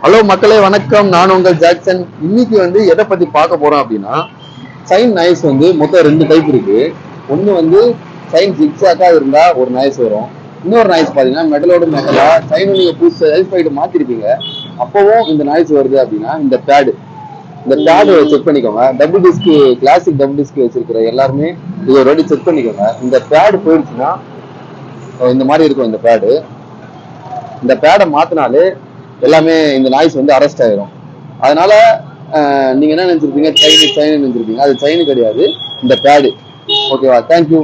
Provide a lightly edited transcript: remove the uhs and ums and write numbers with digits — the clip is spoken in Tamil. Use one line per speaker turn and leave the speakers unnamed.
ஹலோ மக்களே வணக்கம், நான் உங்கள் ஜாக்சன். இன்னைக்கு எதை பத்தி பார்க்க போறோம் அப்படின்னா, சைன் நாய்ஸ் மொத்தம் 2 டைப் இருக்கு. ஒண்ணு சைன் ஜிக்ஸாக்கா இருந்தா ஒரு நாய்ஸ் வரும். இன்னொரு நாய்ஸ் பாத்தீங்கன்னா மெட்டலோட மெட்டலா சைன் நீங்க புதுசு எல்ஃபைடு மாத்திருப்பீங்க, அப்பவும் இந்த நாய்ஸ் வருது அப்படின்னா இந்த பேடு செக் பண்ணிக்கோங்க. Double disk classic double disk வச்சிருக்கிற எல்லாருமே இது ஒரு வாட்டி செக் பண்ணிக்கோங்க. இந்த பேடு போயிடுச்சுன்னா இந்த மாதிரி இருக்கும். இந்த பேடை மாத்தினாலே எல்லாமே இந்த நாய்ஸ் அரெஸ்ட் ஆயிரும். அதனால நீங்க என்ன நினைச்சிருப்பீங்க, சைனு நினைச்சிருப்பீங்க. அது சைனு கிடையாது, இந்த பேடு. ஓகேவா? தேங்க்யூ.